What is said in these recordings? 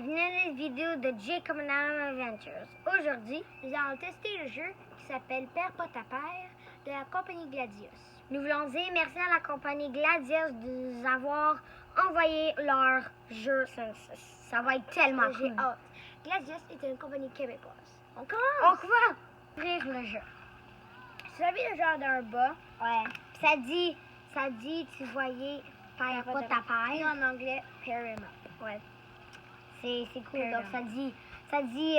bienvenue à une vidéo de Jacob Adventures. Aujourd'hui, nous allons tester le jeu qui s'appelle Perds pas ta paire de la compagnie Gladius. nous voulons dire merci à la compagnie Gladius de nous avoir envoyé leur jeu. Ça va être tellement J'ai cool. hâte. Gladius est une compagnie québécoise. On On commence! va ouvrir le jeu. Tu as vu le genre d'un bas? Ouais. Puis ça dit, tu voyais, perds pas ta Et paire. en anglais, pair him up. Ouais. C'est cool. Pair Donc him ça dit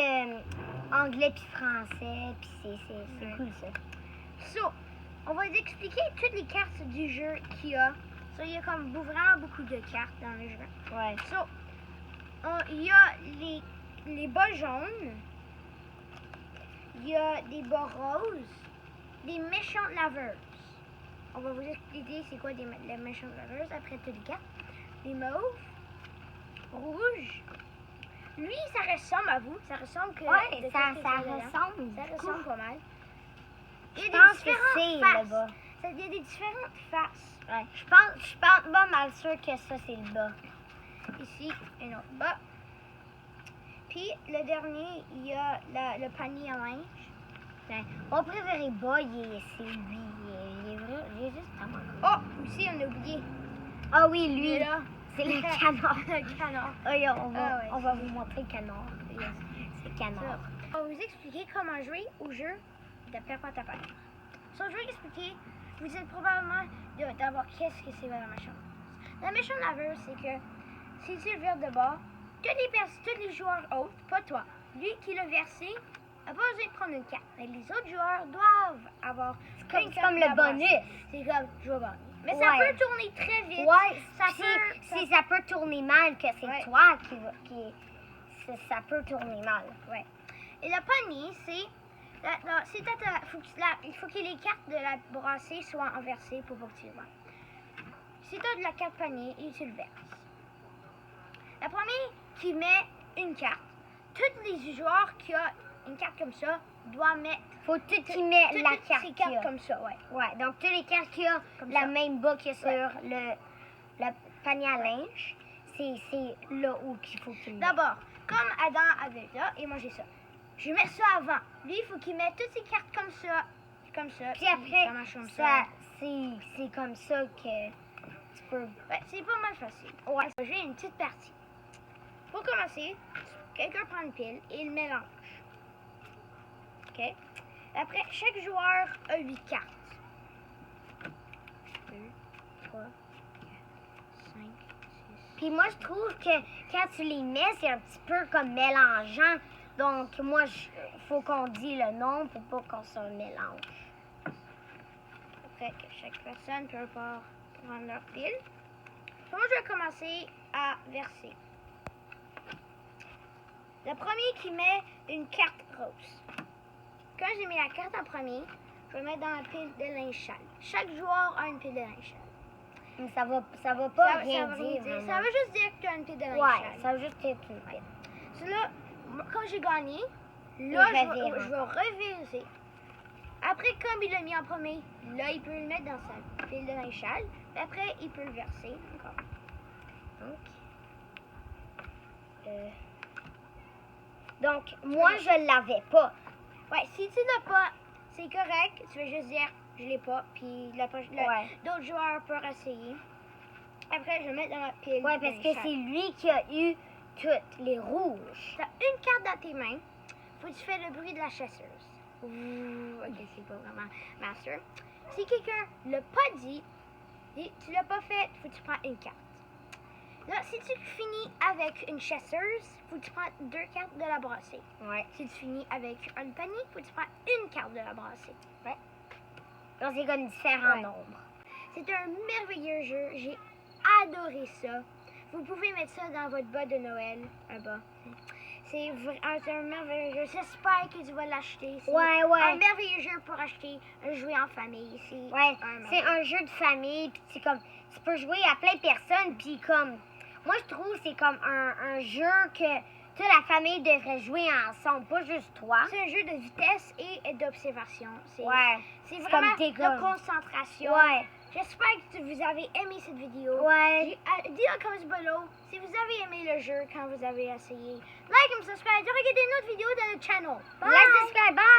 anglais puis français. Puis c'est Ouais. cool ça. So, on va expliquer toutes les cartes du jeu qu'il y a. So, il y a comme vraiment beaucoup de cartes dans le jeu. Ouais. So, il y a les bas jaunes. Il y a des bas roses. Des méchantes laveuses. On va vous expliquer c'est quoi les méchantes laveuses après toutes les cartes. Les mauves. Rouges. Lui, ça ressemble à vous. Ça ressemble que... Ouais, de ça qu'est-ce que dedans. ressemble. Ça du coup. ressemble pas mal. Il y Je a pense des que différentes c'est faces. le bas. Il y a des différentes faces. Ouais. Je pense pas mal sûr que ça c'est le bas. Ici, un autre bas. Puis, le dernier, il y a le panier à linge. Ouais. Mon préféré bas, c'est lui. Il est juste tellement cool. Oh, aussi, on a oublié. Ah oui, lui, Lui, là. c'est le canard. Le canard. Oh, yeah, on ouais, va vous montrer le canard. Yes, c'est le canard. On va vous expliquer comment jouer au jeu de Perds pas ta paire. So, je vais expliquer. Vous êtes probablement d'abord qu'est-ce que c'est la méchante. La méchante laveuse, c'est que si tu le verses de bord, tous les joueurs autres, pas toi, lui qui l'a versé, n'a pas besoin de prendre une carte. Mais les autres joueurs doivent avoir C'est une carte comme le à brasser. bonus. C'est comme je vais gagner. Mais ça Ouais. peut tourner très vite. Ouais, ça ça peut tourner mal, que c'est Ouais. toi ça peut tourner mal. Ouais. Et le panier, c'est. Il faut que les cartes de la brassée soient inversées pour pas que tu le vends. Si tu as de la carte panier et tu le verses. La première qui met une carte, tous les joueurs qui ont une carte comme ça doivent mettre Faut tout y mettre la toutes carte ces qu'il y a. cartes comme ça, ouais. Ouais, donc tous les cartes qu'il y a, Comme la ça. même bas que sur le panier à linge, c'est là où il faut qu'il le mette. D'abord, comme Adam avait là, et moi j'ai ça. Je mets ça avant. Lui, il faut qu'il mette toutes ses cartes comme ça. Puis après, ça marche comme ça. c'est comme ça que tu peux... Ouais, c'est pas mal facile. Ouais, je vais une petite partie. Pour commencer, quelqu'un prend une pile et il mélange. OK? Après, chaque joueur a 8 cartes. 2, 3, 4, 5, 6. Puis moi, je trouve que quand tu les mets, c'est un petit peu comme mélangeant. Donc, moi, faut qu'on dise le nom pour pas qu'on se mélange. Après, que chaque personne peut prendre leur pile. Moi, je vais commencer à verser. Le premier qui met une carte rose. Quand j'ai mis la carte en premier, je vais mettre dans la pile de linge sale. Chaque joueur a une pile de linge sale. Mais ça va pas Ça rien veut dire. dire. vraiment. Ça veut juste dire que tu as une pile de linge Ouais, sale. ça veut juste être une pile. Là, quand j'ai gagné, là, Il revire. je vais reviser. Après, comme il l'a mis en premier, là, il peut le mettre dans sa pile de linge sale. Puis après, il peut le verser encore. Donc, moi, je l'avais pas. Ouais, si tu l'as pas, c'est correct. Tu vas juste dire, je l'ai pas. Puis Ouais. d'autres joueurs peuvent essayer. Après, je vais mettre dans ma pile. Ouais, de parce linge que sale. c'est lui qui a eu toutes les rouges. T'as une carte dans tes mains. Faut que tu fasses le bruit de la chasseuse. Ouh, ok, c'est pas vraiment master. Si quelqu'un l'a pas dit, et tu l'as pas fait, faut que tu prends une carte. Là, si tu finis avec une chasseuse, faut que tu prends 2 cartes de la brassée. Ouais. Si tu finis avec un panier, faut que tu prends une carte de la brassée. Ouais. Donc, c'est comme différents Ouais. nombres. C'est un merveilleux jeu. J'ai adoré ça. Vous pouvez mettre ça dans votre bas de Noël, un bas. C'est un merveilleux jeu. J'espère que tu vas l'acheter. C'est Ouais. un merveilleux jeu pour acheter, jouer en famille. Ouais, c'est un jeu de famille, puis c'est comme, tu peux jouer à plein de personnes, puis comme, moi je trouve que c'est comme un jeu que toute la famille devrait jouer ensemble, pas juste toi. C'est un jeu de vitesse et d'observation. Ouais, C'est c'est vraiment comme t'es de comme- concentration. Ouais, J'espère que vous avez aimé cette vidéo. Ouais. Dites dans les commentaires below si vous avez aimé le jeu quand vous avez essayé. Like and subscribe. Regardez notre vidéo dans le channel. Bye! Like, subscribe. Bye!